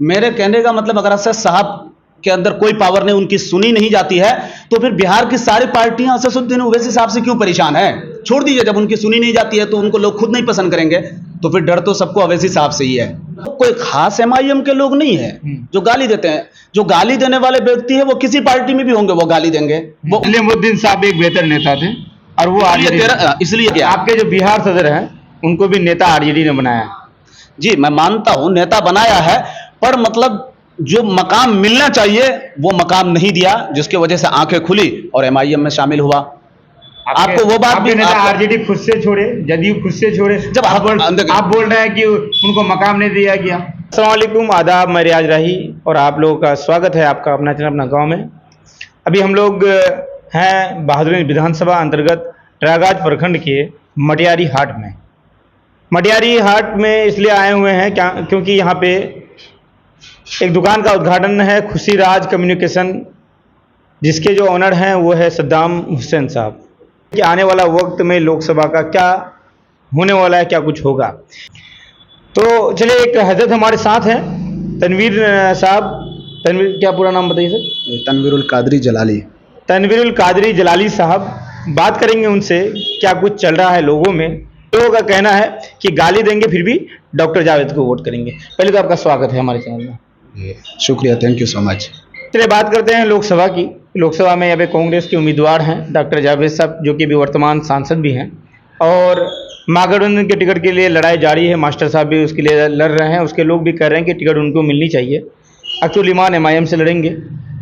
मेरे कहने का मतलब अगर असद साहब के अंदर कोई पावर नहीं, उनकी सुनी नहीं जाती है, तो फिर बिहार की सारी पार्टियां असदुद्दीन ओवैसी साहब से क्यों परेशान है? छोड़ दीजिए, जब उनकी सुनी नहीं जाती है तो उनको लोग खुद नहीं पसंद करेंगे, तो फिर डर तो सबको ओवैसी साहब से ही है। कोई खास एमआईएम के लोग नहीं है जो गाली देते हैं। जो गाली देने वाले व्यक्ति है वो किसी पार्टी में भी होंगे, वो गाली देंगे। वो सलीमुद्दीन साहब एक बेहतर नेता थे और वो इसलिए क्या आपके जो बिहार सदर हैं उनको भी नेता आरजेडी ने बनाया। जी, मैं मानता हूं नेता बनाया है, पर मतलब जो मकाम मिलना चाहिए वो मकाम नहीं दिया, जिसकी वजह से आंखें खुली और एमआईएम में शामिल हुआ। आपको वो बात भी नेता आरजेडी खुद से छोड़े, जदयू खुद से छोड़े, जब आप बोल रहे हैं कि उनको मकाम नहीं दिया गया। अस्सलाम वालेकुम, आदाब, मैं रियाज राही और आप लोगों का स्वागत है आपका अपना चैनल अपना गाँव में। अभी हम लोग हैं बहादुरगंज विधानसभा अंतर्गत प्रयागराज प्रखंड के मटियारी हाट में। मटियारी हाट में इसलिए आए हुए हैं क्योंकि यहाँ पे एक दुकान का उद्घाटन है, खुशी राज कम्युनिकेशन, जिसके जो ओनर हैं वो है सद्दाम हुसैन साहब। कि आने वाला वक्त में लोकसभा का क्या होने वाला है, क्या कुछ होगा। तो चलिए, एक हजरत हमारे साथ हैं, तनवीर साहब। तनवीर, क्या पूरा नाम बताइए सर? तनवीरुल कादरी जलाली। तनवीरुल कादरी जलाली साहब। बात करेंगे उनसे क्या कुछ चल रहा है लोगों में। लोगों का कहना है कि गाली देंगे फिर भी डॉक्टर जावेद को वोट करेंगे। पहले तो आपका स्वागत है हमारे चैनल में। शुक्रिया, थैंक यू सो मच। चलिए बात करते हैं लोकसभा की। लोकसभा में यहाँ पे कांग्रेस के उम्मीदवार हैं डॉक्टर जावेद साहब, जो कि भी वर्तमान सांसद भी हैं, और महागठबंधन के टिकट के लिए लड़ाई जारी है। मास्टर साहब भी उसके लिए लड़ रहे हैं, उसके लोग भी कह रहे हैं कि टिकट उनको मिलनी चाहिए। अब्दुल ईमान एमआईएम से लड़ेंगे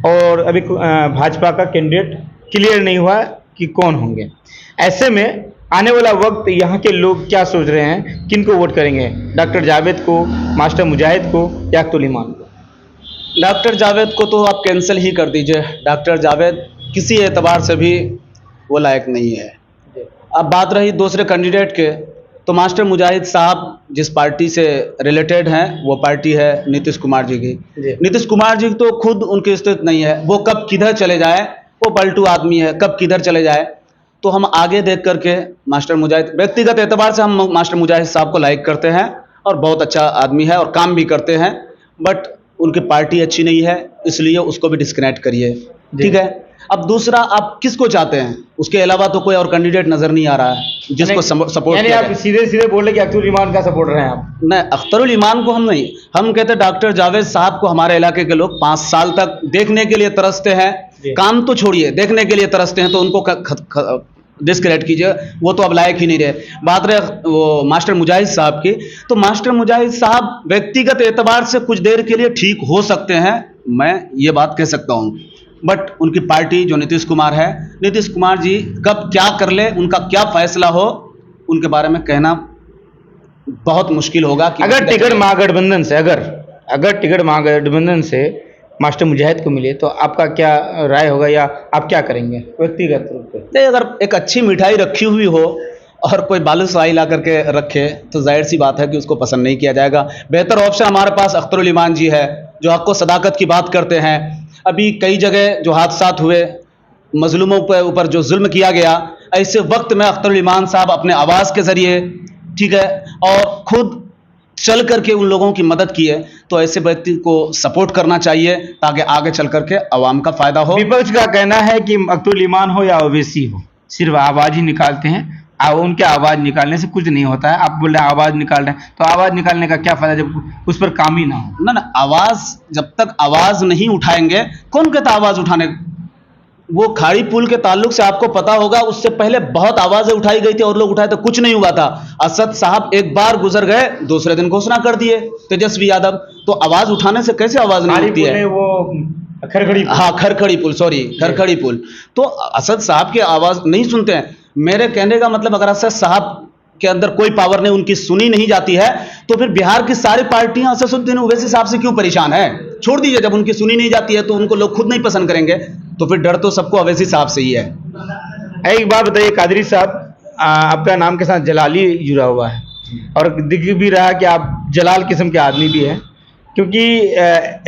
और अभी भाजपा का कैंडिडेट क्लियर नहीं हुआ कि कौन होंगे। ऐसे में आने वाला वक्त यहाँ के लोग क्या सोच रहे हैं, किनको वोट करेंगे, डॉक्टर जावेद को, मास्टर मुजाहिद को या अब्दुल ईमान को? डॉक्टर जावेद को तो आप कैंसिल ही कर दीजिए। डॉक्टर जावेद किसी एतबार से भी वो लायक नहीं है। अब बात रही दूसरे कैंडिडेट के, तो मास्टर मुजाहिद साहब जिस पार्टी से रिलेटेड हैं वो पार्टी है नीतीश कुमार जी की। नीतीश कुमार जी तो खुद उनकी स्थिति नहीं है, वो कब किधर चले जाए, वो पलटू आदमी है, कब किधर चले जाए। तो हम आगे देख करके मास्टर मुजाहिद, व्यक्तिगत एतबार से हम मास्टर मुजाहिद साहब को लाइक करते हैं और बहुत अच्छा आदमी है और काम भी करते हैं, बट उनकी पार्टी अच्छी नहीं है, इसलिए उसको भी डिस्कनेक्ट करिए, ठीक है। अब दूसरा, आप किसको चाहते हैं? उसके अलावा तो कोई और कैंडिडेट नजर नहीं आ रहा है जिसको सपोर्ट किया आप सीधे सीधे बोले कि अख्तरुल ईमान का सपोर्टर हैं आप? नहीं, अख्तरुल ईमान को हम नहीं, हम कहते डॉक्टर जावेद साहब को हमारे इलाके के लोग 5 साल तक देखने के लिए तरसते हैं। काम तो छोड़िए, देखने के लिए तरसते हैं, तो उनको डिस्क्रेडिट कीजिए, वो तो अब लायक ही नहीं रहे। बात रहे वो मास्टर मुजाहिद साहब की, तो मास्टर मुजाहिद साहब व्यक्तिगत एतबार से कुछ देर के लिए ठीक हो सकते हैं, मैं ये बात कह सकता हूँ, बट उनकी पार्टी जो नीतीश कुमार है, नीतीश कुमार जी कब क्या कर ले, उनका क्या फैसला हो, उनके बारे में कहना बहुत मुश्किल होगा। कि अगर टिकट महागठबंधन से अगर टिकट महागठबंधन से मास्टर मुजाहिद को मिले तो आपका क्या राय होगा, या आप क्या करेंगे व्यक्तिगत रूप से? नहीं, अगर एक अच्छी मिठाई रखी हुई हो और कोई बालूशाही ला करके रखे तो जाहिर सी बात है कि उसको पसंद नहीं किया जाएगा। बेहतर ऑप्शन हमारे पास अख्तरुल ईमान जी है, जो हक व सदाकत की बात करते हैं। अभी कई जगह जो हादसात हुए, मजलूमों के ऊपर जो जुल्म किया गया, ऐसे वक्त में अख्तरुल ईमान साहब अपने आवाज़ के ज़रिए, ठीक है, और खुद चल करके उन लोगों की मदद की है, तो ऐसे व्यक्ति को सपोर्ट करना चाहिए ताकि आगे चल करके अवाम का फायदा हो। विपक्ष का कहना है कि अब्दुल ईमान हो या ओवैसी हो, सिर्फ आवाज़ ही निकालते हैं, उनके आवाज़ निकालने से कुछ नहीं होता है। आप बोल रहे हैं आवाज़ निकाल रहे हैं, तो आवाज़ निकालने का क्या फायदा जब उस पर काम ही ना हो? ना, आवाज़, जब तक आवाज़ नहीं उठाएंगे, कौन कहता आवाज़ उठाने? वो खाड़ी पुल के ताल्लुक से आपको पता होगा, उससे पहले बहुत आवाजें उठाई गई थी और लोग उठाए तो कुछ नहीं हुआ था। असद साहब एक बार गुजर गए, दूसरे दिन घोषणा कर दिए तेजस्वी यादव। तो आवाज उठाने से कैसे आवाज नहीं उठती है? वो खरखड़ी, हाँ खरखड़ी पुल, सॉरी खरखड़ी पुल। तो असद साहब की आवाज नहीं सुनते हैं। मेरे कहने का मतलब अगर असद साहब के अंदर कोई पावर नहीं, उनकी सुनी नहीं जाती है, तो फिर बिहार की सारी पार्टियां असदुद्दीन ओवैसी साहब से क्यों परेशान है? छोड़ दीजिए, जब उनकी सुनी नहीं जाती है तो उनको लोग खुद नहीं पसंद करेंगे, तो फिर डर तो सबको ओवैसी साहब से ही है। एक बात बताइए कादरी साहब, आपका नाम के साथ जलाली जुड़ा हुआ है और दिख भी रहा है कि आप जलाल किस्म के आदमी भी हैं, क्योंकि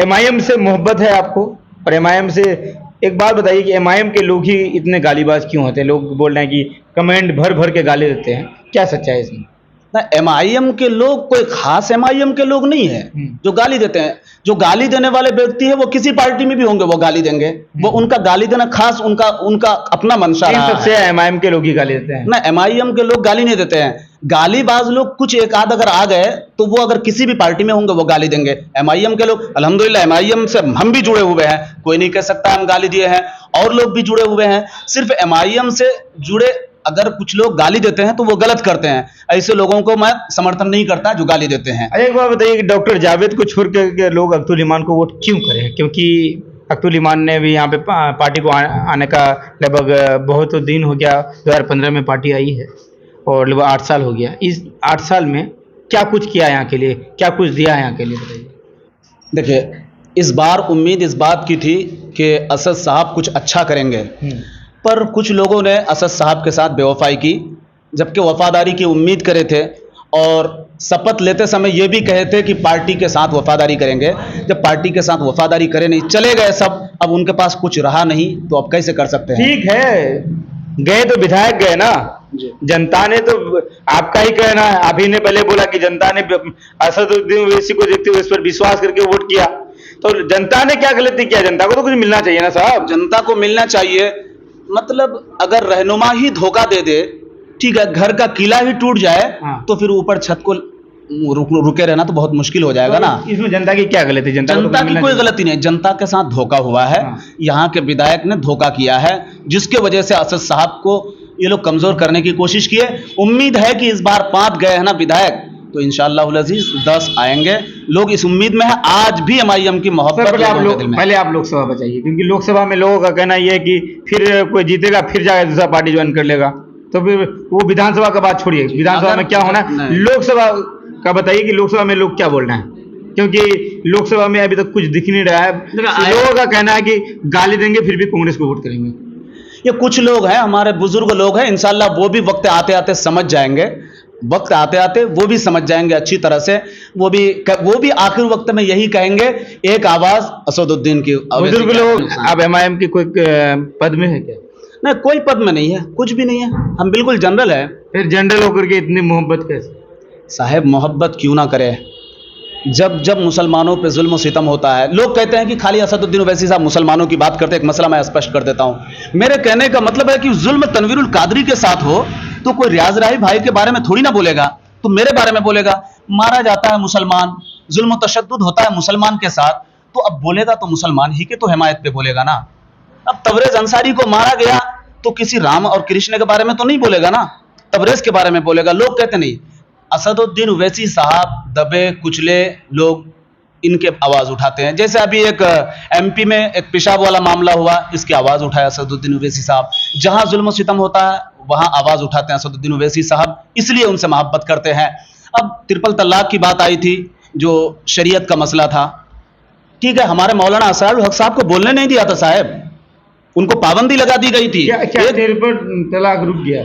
एमआईएम से मोहब्बत है आपको। और एमआईएम से एक बात बताइए कि एमआईएम के लोग ही इतने गालीबाज क्यों होते हैं? लोग बोल रहे हैं कि कमेंट भर भर के गाली देते हैं, क्या सच्चाई है इसमें? ना एमआईएम के लोग कोई खास एमआईएम के लोग नहीं है जो गाली देते हैं। जो गाली देने वाले व्यक्ति है वो किसी पार्टी में भी होंगे, वो गाली देंगे। वो उनका गाली देना खास उनका अपना मंशा रहा है। सबसे एमआईएम के लोग ही गाली देते हैं ना, एमआईएम के लोग गाली नहीं देते हैं। गालीबाज लोग कुछ एक आध अगर आ गए तो वो अगर किसी भी पार्टी में होंगे वो गाली देंगे। एमआईएम के लोग, अल्हम्दुलिल्लाह एमआईएम से हम भी जुड़े हुए हैं, कोई नहीं कह सकता हम गाली दिए हैं, और लोग भी जुड़े हुए हैं। सिर्फ एमआईएम से जुड़े अगर कुछ लोग गाली देते हैं तो वो गलत करते हैं। ऐसे लोगों को मैं समर्थन नहीं करता जो गाली देते हैं। एक बात बताइए कि डॉक्टर जावेद को छोड़ के लोग अब्दुल ईमान को वोट क्यों करें? क्योंकि अब्दुल ईमान ने भी यहाँ पे पार्टी को आने का लगभग बहुत दिन हो गया। 2015 में पार्टी आई है और लगभग 8 साल हो गया। इस 8 साल में क्या कुछ किया यहाँ के लिए, क्या कुछ दिया यहाँ के लिए, बताइए। देखिए, इस बार उम्मीद इस बात की थी कि असद साहब कुछ अच्छा करेंगे, पर कुछ लोगों ने असद साहब के साथ बेवफाई की, जबकि वफादारी की उम्मीद करे थे और शपथ लेते समय ये भी कहे थे कि पार्टी के साथ वफादारी करेंगे। जब पार्टी के साथ वफादारी करे नहीं, चले गए सब, अब उनके पास कुछ रहा नहीं तो अब कैसे कर सकते हैं? ठीक है, गए तो विधायक गए ना, जनता ने तो आपका ही कहना है, आप ही ने पहले बोला कि जनता ने असदुद्दीन ओवैसी को देखते हुए इस पर विश्वास करके वोट किया, तो जनता ने क्या गलती किया? जनता को तो कुछ मिलना चाहिए ना साहब। जनता को मिलना चाहिए, मतलब अगर रहनुमा ही धोखा दे दे, ठीक है, घर का किला ही टूट जाए, तो फिर ऊपर छत को रुके रहना तो बहुत मुश्किल हो जाएगा ना। इसमें जनता की क्या गलती? जनता की कोई गलती नहीं, जनता के साथ धोखा हुआ है। यहाँ के विधायक ने धोखा किया है, जिसके वजह से असद साहब को ये लोग कमजोर करने की कोशिश किए। उम्मीद है कि इस बार 5 गए हैं ना विधायक, तो इंशाअल्लाह अज़ीज 10 आएंगे। लोग इस उम्मीद में है, आज भी एमआईएम की मोहब्बत। पहले आप लोकसभा बचाइए, क्योंकि लोकसभा में लोगों का कहना यह है कि फिर कोई जीतेगा फिर जाकर दूसरा पार्टी ज्वाइन कर लेगा, तो फिर वो विधानसभा का बात छोड़िए, विधानसभा में क्या होना है, लोकसभा का बताइए कि लोकसभा में लोग क्या बोल रहे हैं। क्योंकि लोकसभा में अभी तक कुछ दिख नहीं रहा है। लोगों का कहना है कि गाली देंगे फिर भी कांग्रेस को वोट करेंगे। ये कुछ लोग हैं, हमारे बुजुर्ग लोग हैं, इंशाल्लाह वो भी वक्त आते आते समझ जाएंगे, वक्त आते आते वो भी समझ जाएंगे अच्छी तरह से। वो भी आखिर वक्त में यही कहेंगे, एक आवाज असदुद्दीन की। बुजुर्ग लोग अब एमआईएम की कोई पद में है क्या? नहीं, कोई पद में नहीं है, कुछ भी नहीं है, हम बिल्कुल जनरल है। फिर जनरल होकर के इतनी मोहब्बत कैसे? साहब मोहब्बत क्यों ना करे, जब मुसलमानों पे जुल्म सितम होता है। लोग कहते हैं कि खाली असदुद्दीन ओवैसी साहब मुसलमानों की बात करते हैं। एक मसला मैं स्पष्ट कर देता हूं, मेरे कहने का मतलब है कि जुल्म तनवीरुल कादरी के साथ हो तो कोई रियाज राही भाई के बारे में थोड़ी ना बोलेगा, तो मेरे बारे में बोलेगा। मारा जाता है मुसलमान, जुल्म तशद्दुद होता है मुसलमान के साथ, तो अब बोलेगा तो मुसलमान ही के तो हिमायत पे बोलेगा ना। अब तबरेज अंसारी को मारा गया तो किसी राम और कृष्ण के बारे में तो नहीं बोलेगा ना, तबरेज के बारे में बोलेगा। लोग कहते नहीं, असदुद्दीन ओवैसी साहब दबे कुचले लोग इनके आवाज उठाते हैं। जैसे अभी एक एमपी में एक पेशाब वाला मामला हुआ, इसकी आवाज उठाया असदुद्दीन ओवैसी साहब। जहां जुल्म सितम होता है वहां आवाज उठाते हैं असदुद्दीन ओवैसी साहब, इसलिए उनसे मोहब्बत करते हैं। अब ट्रिपल तलाक की बात आई थी, जो शरीयत का मसला था, ठीक है, हमारे मौलाना असरारुल हक साहब को बोलने नहीं दिया था साहब, उनको पाबंदी लगा दी गई थी। क्या ट्रिपल तलाक रुक गया?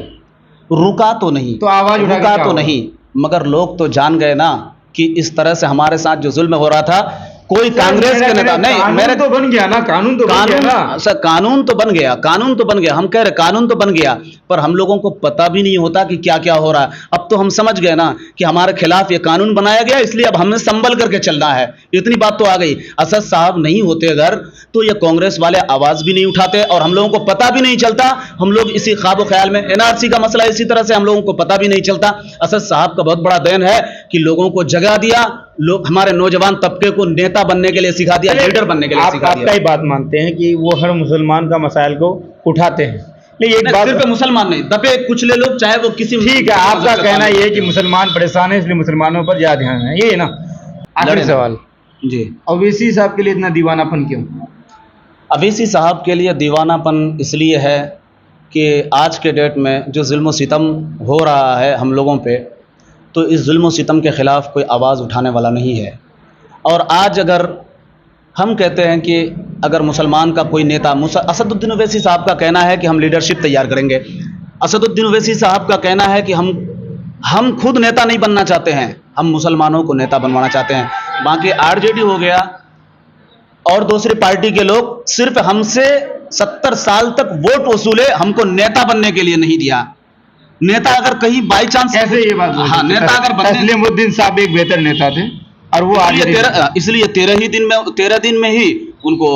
रुका तो नहीं, तो आवाज रुका तो नहीं, मगर लोग तो जान गए ना कि इस तरह से हमारे साथ जो जुल्म हो रहा था, कोई कांग्रेस के नेता नहीं, मेरे तो बन गया ना, कानून तो बन गया ना सर, कानून तो बन गया, कानून तो बन गया, हम कह रहे कानून तो बन गया, पर हम लोगों को पता भी नहीं होता कि क्या क्या हो रहा है। अब तो हम समझ गए ना कि हमारे खिलाफ ये कानून बनाया गया, इसलिए अब हमें संभल करके चलना है, इतनी बात तो आ गई। असद साहब नहीं होते अगर, तो ये कांग्रेस वाले आवाज भी नहीं उठाते और हम लोगों को पता भी नहीं चलता। हम लोग इसी ख्वाब ख्याल में, एनआरसी का मसला इसी तरह से हम लोगों को पता भी नहीं चलता। असद साहब का बहुत बड़ा देन है कि लोगों को जगह दिया, लोग हमारे नौजवान तबके को नेता बनने के लिए सिखा दिया, लीडर बनने के लिए सिखा दिया। आपका ही बात मानते हैं कि वो हर मुसलमान का मसाइल को उठाते हैं, नहीं एक बात सिर्फ मुसलमान नहीं, दबे कुचले लोग, चाहे वो किसी, ठीक है, आपका कहना यह है कि मुसलमान परेशान है इसलिए मुसलमानों पर ज्यादा ध्यान है, ये है ना। आखिरी सवाल जी, ओवैसी साहब के लिए इतना दीवानापन क्यों? ओवैसी साहब के लिए दीवानापन इसलिए है कि आज के डेट में जो जुल्म सितम हो रहा है हम लोगों पे, तो इस जुल्म सितम के ख़िलाफ़ कोई आवाज़ उठाने वाला नहीं है। और आज अगर हम कहते हैं कि अगर मुसलमान का कोई नेता, असदुद्दीन ओवैसी साहब का कहना है कि हम लीडरशिप तैयार करेंगे, असदुद्दीन ओवैसी साहब का कहना है कि हम खुद नेता नहीं बनना चाहते हैं, हम मुसलमानों को नेता बनवाना चाहते हैं। बाकी आरजेडी हो गया और दूसरी पार्टी के लोग सिर्फ हमसे 70 साल तक वोट वसूले, हमको नेता बनने के लिए नहीं दिया। नेता अगर कहीं बाई चांस कैसे ये बात हाँ नेता अगर बनने तस्लीमुद्दीन साहब एक बेहतर नेता थे और वो इसलिए 13 दिन में ही उनको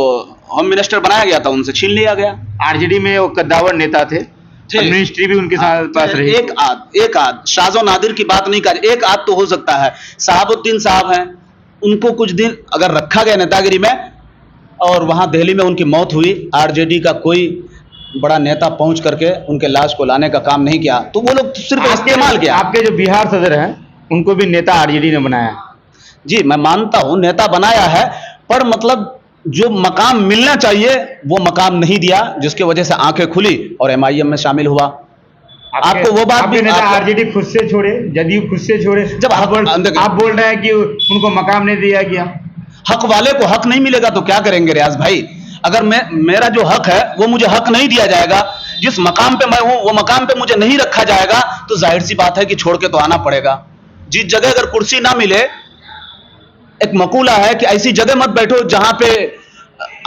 होम मिनिस्टर बनाया गया था, उनसे छीन लिया गया। आरजेडी में वो कद्दावर नेता थे, मिनिस्ट्री भी उनके साथ पास रही। एक आध शाहजो नादिर की बात नहीं कर, एक आध तो हो सकता है। शहाबुद्दीन साहब हैं, उनको कुछ दिन अगर रखा गया नेतागिरी में और वहां दिल्ली में उनकी मौत हुई, आरजेडी का कोई बड़ा नेता पहुंच करके उनके लाश को लाने का काम नहीं किया, तो वो लोग सिर्फ इस्तेमाल किया। आपके जो बिहार सदर हैं उनको भी नेता आरजेडी ने बनाया। जी मैं मानता हूं नेता बनाया है, पर मतलब जो मकाम मिलना चाहिए वो मकाम नहीं दिया, जिसकी वजह से आंखें खुली और एमआईएम में शामिल हुआ। आपको वो बात भी आरजेडी खुद से छोड़े, जदयू खुद से छोड़े, जब आप बोल रहे हैं कि उनको मकाम नहीं दिया गया। हक वाले को हक नहीं मिलेगा तो क्या करेंगे रियाज भाई? अगर मेरा जो हक है वो मुझे हक नहीं दिया जाएगा, जिस मकाम पे मैं हूं वो मकाम पे मुझे नहीं रखा जाएगा, तो जाहिर सी बात है कि छोड़ के तो आना पड़ेगा। जिस जगह अगर कुर्सी ना मिले, एक मकूला है कि ऐसी जगह मत बैठो जहां पे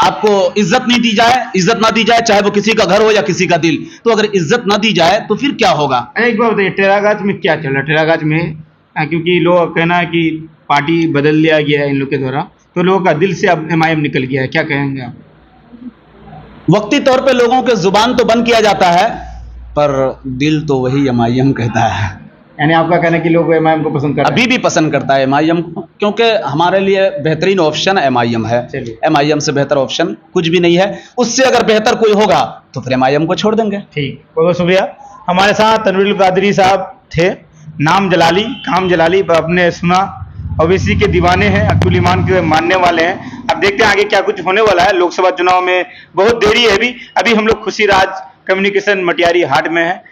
आपको इज्जत नहीं दी जाए, इज्जत ना दी जाए, चाहे वो किसी का घर हो या किसी का दिल। तो अगर इज्जत ना दी जाए तो फिर क्या होगा? एक बार बताइए, टेरागाछ में क्या चल रहा है? टेरागाछ में क्योंकि लोग कहना है कि पार्टी बदल दिया गया है इन लोग के द्वारा, तो लोगों का दिल से अब एमआईएम निकल गया है, क्या कहेंगे आप? वक्ती तौर पे लोगों के जुबान तो बंद किया जाता है, पर दिल तो वही एमआईएम कहता है। यानी आपका कहना है कि लोग एमआईएम को पसंद करते हैं? अभी भी पसंद करता है एमआईएम को, क्योंकि हमारे लिए बेहतरीन ऑप्शन एमआईएम है। एमआईएम से बेहतर ऑप्शन कुछ भी नहीं है। उससे अगर बेहतर कोई होगा तो फिर एमआईएम को छोड़ देंगे। ठीक, बहुत शुक्रिया। हमारे साथ तनवीर कादरी साहब थे, नाम जलाली काम जलाली, आपने सुना, ओवैसी के दीवाने हैं, अब्दुल ईमान के मानने वाले हैं। अब देखते हैं आगे क्या कुछ होने वाला है। लोकसभा चुनाव में बहुत देरी है, अभी हम लोग खुशीराज कम्युनिकेशन मटियारी हाट में है।